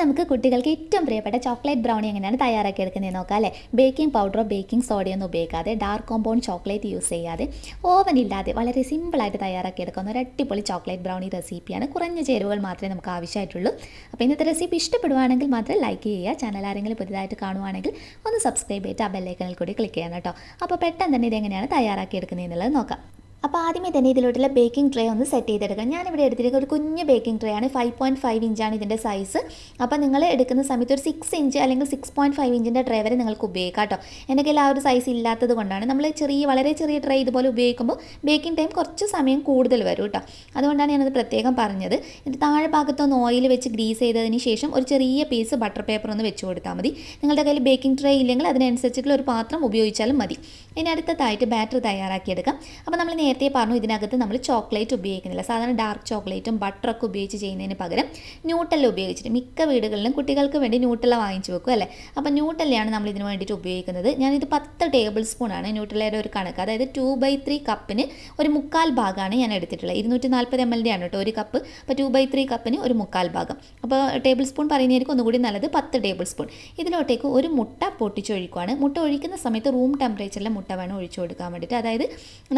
നമുക്ക് കുട്ടികൾക്ക് ഏറ്റവും പ്രിയപ്പെട്ട ചോക്ലേറ്റ് ബ്രൗണി എങ്ങനെയാണ് തയ്യാറാക്കിയെടുക്കുന്നത് നോക്കാം അല്ലേ. ബേക്കിംഗ് പൗഡറോ ബേക്കിംഗ് സോഡയോ ഒന്നും ഉപയോഗിക്കാതെ ഡാർക്ക് കോമ്പൗണ്ട് ചോക്ലേറ്റ് യൂസ് ചെയ്യാതെ ഓവൻ ഇല്ലാതെ വളരെ സിമ്പിളായിട്ട് തയ്യാറാക്കിയെടുക്കുന്ന ഒരു അടിപൊളി ചോക്ലേറ്റ് ബ്രൗണി റെസിപ്പിയാണ്. കുറഞ്ഞ ചേരുവകൾ മാത്രമേ നമുക്ക് ആവശ്യമായിട്ടുള്ളൂ. അപ്പോൾ ഇന്നത്തെ റെസിപ്പി ഇഷ്ടപ്പെടുവാണെങ്കിൽ മാത്രം ലൈക്ക് ചെയ്യുക. ചാനൽ ആരെങ്കിലും പുതിയതായിട്ട് കാണുവാണെങ്കിൽ ഒന്ന് സബ്സ്ക്രൈബ് ചെയ്തിട്ട് ആ ബെല്ലൈക്കണിൽ കൂടി ക്ലിക്ക് ചെയ്യണം കേട്ടോ. അപ്പോൾ പെട്ടെന്ന് തന്നെ ഇതെങ്ങനെയാണ് തയ്യാറാക്കിയെടുക്കുന്നത് എന്നുള്ളത് നോക്കാം. അപ്പോൾ ആദ്യമേ തന്നെ ഇതിലോട്ടുള്ള ബേക്കിംഗ് ട്രേ ഒന്ന് സെറ്റ് ചെയ്തെടുക്കാം. ഞാനിവിടെ എടുത്തിരിക്കുന്ന ഒരു കുഞ്ഞ് ബേക്കിംഗ് ട്രേ ആണ്. 5.5 ഇഞ്ചാണ് ഇതിൻ്റെ സൈസ്. അപ്പോൾ നിങ്ങൾ എടുക്കുന്ന സമയത്ത് ഒരു 6 ഇഞ്ച് അല്ലെങ്കിൽ 6.5 ഇഞ്ചിൻ്റെ ട്രേ വരെ നിങ്ങൾക്ക് ഉപയോഗിക്കാം കേട്ടോ. എൻ്റെ കയ്യിൽ ആ ഒരു സൈസ് ഇല്ലാത്തത് കൊണ്ടാണ്. നമ്മൾ വളരെ ചെറിയ ട്രേ ഇതുപോലെ ഉപയോഗിക്കുമ്പോൾ ബേക്കിംഗ് ടൈം കുറച്ച് സമയം കൂടുതൽ വരും കേട്ടോ. അതുകൊണ്ടാണ് ഞാനത് പ്രത്യേകം പറഞ്ഞത്. ഇത് താഴെ ഭാഗത്തൊന്ന് ഓയിൽ വെച്ച് ഗ്രീസ് ചെയ്തതിന് ശേഷം ഒരു ചെറിയ പീസ് ബട്ടർ പേപ്പർ ഒന്ന് വെച്ച് കൊടുത്താൽ മതി. നിങ്ങളുടെ കയ്യിൽ ബേക്കിംഗ് ട്രേ ഇല്ലെങ്കിൽ അതിനനുസരിച്ചിട്ടുള്ള ഒരു പാത്രം ഉപയോഗിച്ചാലും മതി. ഇനി അടുത്തതായിട്ട് ബാറ്റർ തയ്യാറാക്കിയെടുക്കാം. അപ്പോൾ നമ്മൾ നേരത്തെ പറഞ്ഞു ഇതിനകത്ത് നമ്മൾ ചോക്ലേറ്റ് ഉപയോഗിക്കുന്നില്ല. സാധാരണ ഡാർക്ക് ചോക്ലേറ്റും ബട്ടറൊക്കെ ഉപയോഗിച്ച് ചെയ്യുന്നതിന് പകരം ന്യൂട്ടല്ല ഉപയോഗിച്ചിട്ട് മിക്ക വീടുകളിലും കുട്ടികൾക്ക് വേണ്ടി ന്യൂട്ടല്ല വാങ്ങിച്ചു വെക്കും അല്ലേ. അപ്പോൾ ന്യൂട്ടല്ലയാണ് നമ്മൾ ഇതിന് വേണ്ടിയിട്ട് ഉപയോഗിക്കുന്നത്. ഞാനിത് 10 ടേബിൾ സ്പൂണാണ് ന്യൂട്ടല്ലയുടെ ഒരു കണക്ക്. അതായത് 2/3 കപ്പിന് ഒരു 1/4 ഭാഗമാണ് ഞാൻ എടുത്തിട്ടുള്ളത്. 240 ml ആണ് കേട്ടോ ഒരു കപ്പ്. അപ്പോൾ 2/3 കപ്പിന് ഒരു 1/4 ഭാഗം. അപ്പോൾ ടേബിൾ സ്പൂൺ പറയുന്നതായിരിക്കും ഒന്നുകൂടി നല്ലത്. 10 ടേബിൾ സ്പൂൺ. ഇതിലോട്ടേക്ക് ഒരു മുട്ട പൊട്ടിച്ചൊഴിക്കുകയാണ്. മുട്ട ഒഴിക്കുന്ന സമയത്ത് റൂം ടെമ്പറേച്ചറിലെ മുട്ട വേണം ഒഴിച്ചു കൊടുക്കാൻ വേണ്ടിയിട്ട്. അതായത്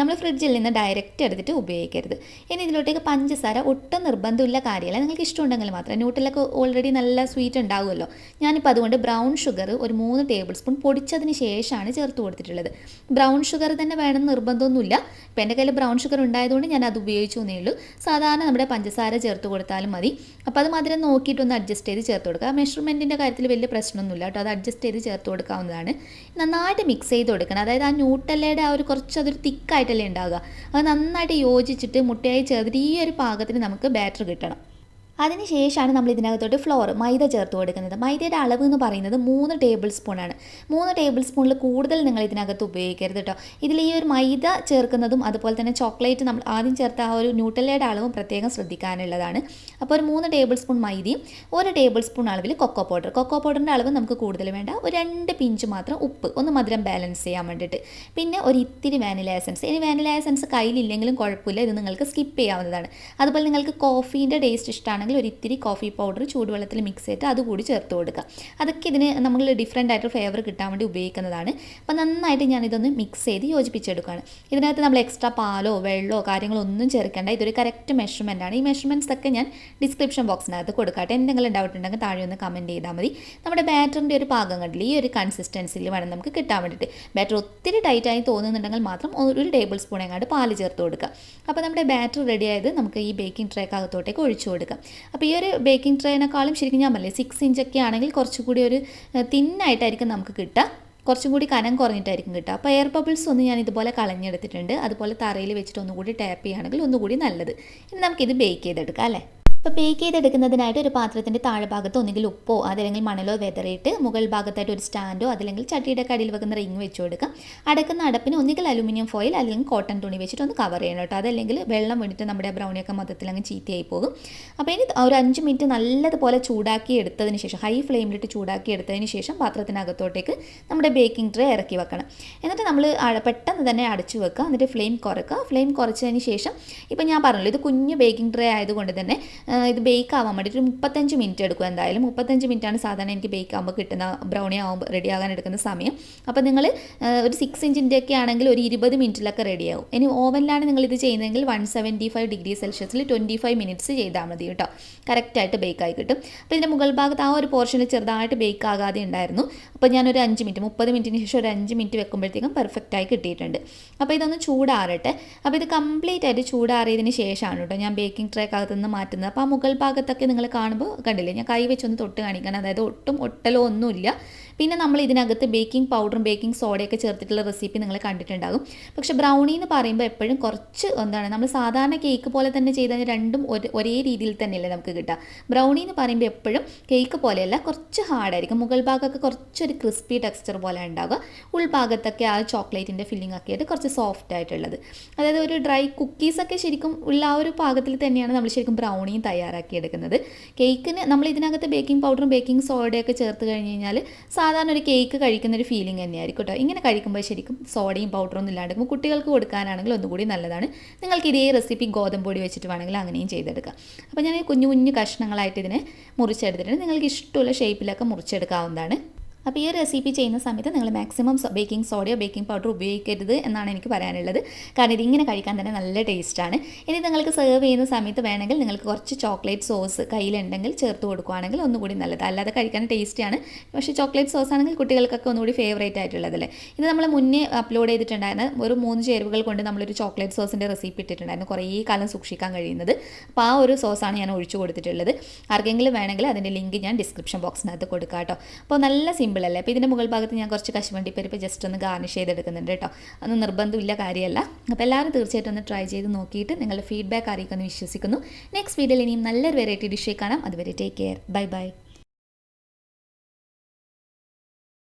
നമ്മൾ ഫ്രിഡ്ജിൽ നിന്ന് ഡയറക്റ്റ് എടുത്തിട്ട് ഉപയോഗിക്കരുത്. ഇനി ഇതിലോട്ടേക്ക് പഞ്ചസാര ഒട്ടും നിർബന്ധമില്ല കാര്യമല്ല. നിങ്ങൾക്ക് ഇഷ്ടമുണ്ടെങ്കിൽ മാത്രം. ന്യൂട്ടലൊക്കെ ഓൾറെഡി നല്ല സ്വീറ്റ് ഉണ്ടാവുമല്ലോ. ഞാനിപ്പോൾ അതുകൊണ്ട് ബ്രൗൺ ഷുഗർ ഒരു 3 ടേബിൾ സ്പൂൺ പൊടിച്ചതിന് ശേഷമാണ് ചേർത്ത് കൊടുത്തിട്ടുള്ളത്. ബ്രൗൺ ഷുഗർ തന്നെ വേണമെന്ന് നിർബന്ധമൊന്നുമില്ല. ഇപ്പോൾ എൻ്റെ കയ്യിൽ ബ്രൗൺ ഷുഗർ ഉണ്ടായതുകൊണ്ട് ഞാൻ അത് ഉപയോഗിച്ചു എന്നേ ഉള്ളൂ. സാധാരണ നമ്മുടെ പഞ്ചസാര ചേർത്ത് കൊടുത്താലും മതി. അപ്പോൾ അത് മധുരം നോക്കിയിട്ടൊന്ന് അഡ്ജസ്റ്റ് ചെയ്ത് ചേർത്ത് കൊടുക്കുക. മെഷർമെൻറ്റിൻ്റെ കാര്യത്തിൽ വലിയ പ്രശ്നമൊന്നുമില്ല കേട്ടോ. അത് അഡ്ജസ്റ്റ് ചെയ്ത് ചേർത്ത് കൊടുക്കാവുന്നതാണ്. നന്നായിട്ട് മിക്സ് ചെയ്ത് കൊടുക്കണം. അതായത് ആ ന്യൂട്ടല്ലയുടെ ആ ഒരു അതൊരു തിക്കായിട്ടല്ലേ ഉണ്ടാവുക. അത് നന്നായിട്ട് യോജിച്ചിട്ട് മുട്ടയായി ചേർത്തിട്ട് ഈ ഒരു പാകത്തിന് നമുക്ക് ബാറ്റർ കിട്ടണം. അതിനുശേഷമാണ് നമ്മൾ ഇതിനകത്തോട്ട് മൈദ ചേർത്ത് കൊടുക്കുന്നത്. മൈദയുടെ അളവ് എന്ന് പറയുന്നത് 3 ടേബിൾ സ്പൂണാണ്. 3 ടേബിൾ സ്പൂണിൽ കൂടുതൽ നിങ്ങൾ ഇതിനകത്ത് ഉപയോഗിക്കരുത് കേട്ടോ. ഇതിൽ ഈ ഒരു മൈദ ചേർക്കുന്നതും അതുപോലെ തന്നെ ചോക്ലേറ്റ് നമ്മൾ ആദ്യം ചേർത്ത ആ ഒരു ന്യൂട്ടല്ലയുടെ അളവും പ്രത്യേകം ശ്രദ്ധിക്കാനുള്ളതാണ്. അപ്പോൾ ഒരു 3 ടേബിൾ സ്പൂൺ മൈദയും 1 ടേബിൾ സ്പൂൺ അളവിൽ കൊക്കോ പൗഡറിൻ്റെ അളവ് നമുക്ക് കൂടുതൽ വേണ്ട. ഒരു 2 പിഞ്ച് മാത്രം ഉപ്പ്, ഒന്ന് മധുരം ബാലൻസ് ചെയ്യാൻ വേണ്ടിയിട്ട്. പിന്നെ ഒരു ഇത്തിരി വാനില എസൻസ്. ഇനി വാനില എസൻസ് കയ്യിലില്ലെങ്കിലും കുഴപ്പമില്ല, ഇത് നിങ്ങൾക്ക് സ്കിപ്പ് ചെയ്യാവുന്നതാണ്. അതുപോലെ നിങ്ങൾക്ക് കോഫീൻ്റെ ടേസ്റ്റ് ഇഷ്ടമാണ് ഒരു ഇത്തിരി കോഫി പൗഡർ ചൂടുവെള്ളത്തിൽ മിക്സ് ചെയ്തിട്ട് അതുകൂടി ചേർത്ത് കൊടുക്കുക. അതൊക്കെ ഇതിന് നമ്മൾ ഡിഫറെൻ്റ് ആയിട്ട് ഫ്ലേവർ കിട്ടാൻ വേണ്ടി ഉപയോഗിക്കുന്നതാണ്. അപ്പോൾ നന്നായിട്ട് ഞാനിതൊന്ന് മിക്സ് ചെയ്ത് യോജിപ്പിച്ചെടുക്കുകയാണ്. ഇതിനകത്ത് നമ്മൾ എക്സ്ട്രാ പാലോ വെള്ളമോ കാര്യങ്ങളോ ഒന്നും ചേർക്കേണ്ട. ഇതൊരു കറക്റ്റ് മെഷർമെൻറ്റാണ്. ഈ മെഷർമെൻറ്റ്സ് ഒക്കെ ഞാൻ ഡിസ്ക്രിപ്ഷൻ ബോക്സിനകത്ത് കൊടുക്കട്ടെ. എന്തെങ്കിലും ഡൗട്ട് ഉണ്ടെങ്കിൽ താഴെ ഒന്ന് കമൻറ്റ് ചെയ്താൽ മതി. നമ്മുടെ ബാറ്ററിൻ്റെ ഒരു പാകം കണ്ടില്ല, ഈ ഒരു കൺസിസ്റ്റൻസിയിൽ വേണം നമുക്ക് കിട്ടാൻ വേണ്ടിയിട്ട്. ബാറ്റർ ഒത്തിരി ടൈറ്റായി തോന്നുന്നുണ്ടെങ്കിൽ മാത്രം ഒരു ടേബിൾ സ്പൂൺ എങ്ങാണ്ട് പാല് ചേർത്ത് കൊടുക്കുക. അപ്പോൾ നമ്മുടെ ബാറ്റർ റെഡി ആയത് നമുക്ക് ഈ ബേക്കിംഗ് ട്രേക്കകത്തോട്ടേക്ക് ഒഴിച്ചു കൊടുക്കാം. അപ്പോൾ ഈ ഒരു ബേക്കിംഗ് ട്രേനേക്കാളും ശരിക്കും ഞാൻ പറഞ്ഞില്ലേ 6 ഇഞ്ചൊക്കെ ആണെങ്കിൽ കുറച്ചുകൂടി ഒരു തിന്നായിട്ടായിരിക്കും നമുക്ക് കിട്ടുക. കുറച്ചും കൂടി കനം കുറഞ്ഞിട്ടായിരിക്കും കിട്ടുക. അപ്പോൾ എയർ ബബിൾസ് ഒന്ന് ഞാൻ ഇതുപോലെ കളഞ്ഞെടുത്തിട്ടുണ്ട്. അതുപോലെ തറയിൽ വെച്ചിട്ട് ഒന്നുകൂടി ടാപ്പ് ചെയ്യുകയാണെങ്കിൽ ഒന്നുകൂടി നല്ലത്. ഇനി നമുക്കിത് ബേക്ക് ചെയ്തെടുക്കാം അല്ലേ. ഇപ്പോൾ ബേക്ക് ചെയ്തെടുക്കുന്നതിനായിട്ട് ഒരു പാത്രത്തിൻ്റെ താഴ്ഭാഗത്ത് ഒന്നുകിൽ ഉപ്പോ അതല്ലെങ്കിൽ മണലോ വെതറിയിട്ട് മുകൾ ഭാഗത്തായിട്ട് ഒരു സ്റ്റാൻഡോ അതല്ലെങ്കിൽ ചട്ടിയുടെ കടിയിൽ വെക്കുന്ന റിങ് വെച്ച് കൊടുക്കാം. അടക്കുന്ന അടപ്പിന് ഒന്നുകിൽ അലുമിനിയം ഫോയിൽ അല്ലെങ്കിൽ കോട്ടൺ തുണി വെച്ചിട്ട് ഒന്ന് കവർ ചെയ്യണം കേട്ടോ. അതല്ലെങ്കിൽ വെള്ളം വേണ്ടിയിട്ട് നമ്മുടെ ബ്രൗണിയൊക്കെ മൊത്തത്തിൽ അങ്ങ് ചീത്തയായി പോകും. അപ്പോൾ ഇനി ഒരു 5 മിനിറ്റ് നല്ലതുപോലെ ചൂടാക്കി എടുത്തതിന് ശേഷം ഹൈ ഫ്ലെയിമിലിട്ട് ചൂടാക്കി എടുത്തതിന് ശേഷം പാത്രത്തിനകത്തോട്ടേക്ക് നമ്മുടെ ബേക്കിംഗ് ട്രേ ഇറക്കി വെക്കണം. എന്നിട്ട് നമ്മൾ പെട്ടെന്ന് തന്നെ അടച്ചു വെക്കുക. എന്നിട്ട് ഫ്ലെയിം കുറയ്ക്കുക. ഫ്ലെയിം കുറച്ചതിന് ശേഷം ഇപ്പോൾ ഞാൻ പറഞ്ഞല്ലോ ഇത് കുഞ്ഞ് ബേക്കിംഗ് ട്രേ ആയതുകൊണ്ട് തന്നെ ഇത് ബേക്ക് ആവാൻ വേണ്ടിയിട്ട് ഒരു 35 മിനിറ്റ് എടുക്കും. എന്തായാലും 35 മിനിറ്റാണ് സാധാരണ എനിക്ക് ബേക്ക് ആകുമ്പോൾ കിട്ടുന്ന ബ്രൗണി ആകുമ്പോൾ റെഡിയാകാൻ എടുക്കുന്ന സമയം. അപ്പോൾ നിങ്ങൾ ഒരു 6 ഇഞ്ചിൻ്റെ ഒക്കെ ആണെങ്കിൽ ഒരു 20 മിനിറ്റിലൊക്കെ റെഡിയാവും. ഇനി ഓവനിലാണ് നിങ്ങളിത് ചെയ്യുന്നതെങ്കിൽ 175 ഡിഗ്രി സെൽഷ്യസിൽ 25 മിനിറ്റ്സ് ചെയ്താൽ മതി കേട്ടോ. കറക്റ്റായിട്ട് ബേക്കായി കിട്ടും. അപ്പോൾ ഇതിൻ്റെ മുകൾ ഭാഗത്ത് ആ ഒരു പോർഷനിൽ ചെറുതായിട്ട് ബേക്ക് ആകാതെ ഉണ്ടായിരുന്നു. അപ്പോൾ ഞാനൊരു 5 മിനിറ്റ് 30 മിനിറ്റിന് ശേഷം ഒരു 5 മിനിറ്റ് വെക്കുമ്പോഴത്തേക്കും പെർഫെക്റ്റായി കിട്ടിയിട്ടുണ്ട്. അപ്പോൾ ഇതൊന്ന് ചൂടാറട്ടെ. അപ്പോൾ ഇത് കംപ്ലീറ്റ് ആയിട്ട് ചൂടാറിയതിന് ശേഷമാണ് കേട്ടോ ഞാൻ ബേക്കിംഗ് ട്രേക്കകത്ത് നിന്ന് മാറ്റുന്നത്. അപ്പോൾ ആ മുകൾ ഭാഗത്തൊക്കെ നിങ്ങൾ കാണുമ്പോൾ കണ്ടില്ലേ, ഞാൻ കൈ വെച്ചൊന്ന് തൊട്ട് കാണിക്കണം. അതായത് ഒട്ടും ഒട്ടലോ ഒന്നുമില്ല. പിന്നെ നമ്മൾ ഇതിനകത്ത് ബേക്കിംഗ് പൗഡറും ബേക്കിംഗ് സോഡയൊക്കെ ചേർത്തിട്ടുള്ള റെസിപ്പി നിങ്ങൾ കണ്ടിട്ടുണ്ടാകും. പക്ഷേ ബ്രൗണി എന്ന് പറയുമ്പോൾ എപ്പോഴും കുറച്ച് നമ്മൾ സാധാരണ കേക്ക് പോലെ തന്നെ ചെയ്താൽ രണ്ടും ഒരേ രീതിയിൽ തന്നെയല്ലേ നമുക്ക് കിട്ടുക. ബ്രൗണി എന്ന് പറയുമ്പോൾ എപ്പോഴും കേക്ക് പോലെയല്ല, കുറച്ച് ഹാർഡായിരിക്കും. മുകൾ ഭാഗമൊക്കെ കുറച്ചൊരു ക്രിസ്പി ടെക്സ്ചർ പോലെ ഉണ്ടാവുക. ഉൾഭാഗത്തൊക്കെ ആ ചോക്ലേറ്റിൻ്റെ ഫില്ലിംഗ് ഒക്കെ ആയിട്ട് കുറച്ച് സോഫ്റ്റ് ആയിട്ടുള്ളത്. അതായത് ഒരു ഡ്രൈ കുക്കീസൊക്കെ ശരിക്കും ഉള്ള ആ ഒരു പാകത്തിൽ തന്നെയാണ് നമ്മൾ ശരിക്കും ബ്രൗണിയും തയ്യാറാക്കിയെടുക്കുന്നത്. കേക്കിന് നമ്മൾ ഇതിനകത്ത് ബേക്കിംഗ് പൗഡറും ബേക്കിംഗ് സോഡയൊക്കെ ചേർത്ത് കഴിഞ്ഞ് കഴിഞ്ഞാൽ സാധാരണ ഒരു കേക്ക് കഴിക്കുന്ന ഒരു ഫീലിംഗ് തന്നെയായിരിക്കും കേട്ടോ. ഇങ്ങനെ കഴിക്കുമ്പോൾ ശരിക്കും സോഡയും പൗഡറൊന്നും ഇല്ലാണ്ട് കുട്ടികൾക്ക് കൊടുക്കാനാണെങ്കിൽ ഒന്നുകൂടി നല്ലതാണ്. നിങ്ങൾക്ക് ഇതേ റെസിപ്പി ഗോതമ്പ് പൊടി വെച്ചിട്ട് വേണമെങ്കിൽ അങ്ങനെയും ചെയ്തെടുക്കാം. അപ്പോൾ ഞാൻ കുഞ്ഞു കുഞ്ഞു കഷ്ണങ്ങളായിട്ട് ഇതിനെ മുറിച്ചെടുത്തിട്ടുണ്ട്. നിങ്ങൾക്ക് ഇഷ്ടമുള്ള ഷേപ്പിലൊക്കെ മുറിച്ചെടുക്കാവുന്നതാണ്. അപ്പോൾ ഈ റെസിപ്പി ചെയ്യുന്ന സമയത്ത് നിങ്ങൾ മാക്സിമം ബേക്കിംഗ് സോഡയോ ബേക്കിംഗ് പൗഡർ ഉപയോഗിക്കരുത് എന്നാണ് എനിക്ക് പറയാനുള്ളത്. കാരണം ഇതിങ്ങനെ കഴിക്കാൻ തന്നെ നല്ല ടേസ്റ്റാണ്. ഇനി നിങ്ങൾക്ക് സെർവ് ചെയ്യുന്ന സമയത്ത് വേണമെങ്കിൽ നിങ്ങൾക്ക് കുറച്ച് ചോക്ലേറ്റ് സോസ് കയ്യിലുണ്ടെങ്കിൽ ചേർത്ത് കൊടുക്കുകയാണെങ്കിൽ ഒന്നുകൂടി നല്ലത്. അല്ലാതെ കഴിക്കാൻ ടേസ്റ്റിയാണ്, പക്ഷേ ചോക്ലേറ്റ് സോസ് ആണെങ്കിൽ കുട്ടികൾക്കൊക്കെ ഒന്നുകൂടി ഫേവറേറ്റ് ആയിട്ടുള്ളതല്ലേ. ഇത് നമ്മൾ മുന്നേ അപ്ലോഡ് ചെയ്തിട്ടുണ്ടായിരുന്ന ഒരു 3 ചേരുവകൾ കൊണ്ട് നമ്മളൊരു ചോക്ലേറ്റ് സോസിൻ്റെ റെസിപ്പി ഇട്ടിട്ടുണ്ടായിരുന്നു, കുറേ കാലം സൂക്ഷിക്കാൻ കഴിയുന്നത്. അപ്പോൾ ആ ഒരു സോസാണ് ഞാൻ ഒഴിച്ചു കൊടുത്തിട്ടുള്ളത്. ആർക്കെങ്കിലും വേണമെങ്കിൽ അതിൻ്റെ ലിങ്ക് ഞാൻ ഡിസ്ക്രിപ്ഷൻ ബോക്സിനകത്ത് കൊടുക്കാം കേട്ടോ. അപ്പോൾ നല്ല സിമ്പിളല്ലേ. അപ്പോൾ ഇതിൻ്റെ മുകൾ ഭാഗത്ത് ഞാൻ കുറച്ച് കശുവണ്ടിപ്പരിപ്പ് ജസ്റ്റ് ഒന്ന് ഗാർണിഷ് ചെയ്തെടുക്കുന്നുണ്ട് കേട്ടോ. അതൊന്നും നിർബന്ധമില്ല കാര്യമല്ല. അപ്പോൾ എല്ലാവരും തീർച്ചയായിട്ടും ഒന്ന് ട്രൈ ചെയ്ത് നോക്കിയിട്ട് നിങ്ങളുടെ ഫീഡ്ബാക്ക് അറിയിക്കുമെന്ന് വിശ്വസിക്കുന്നു. നെക്സ്റ്റ് വീഡിയോയിൽ ഇനിയും നല്ലൊരു വെറൈറ്റി ഡിഷേ കാണാം. അതുവരെ ടേക്ക് കെയർ. Bye bye.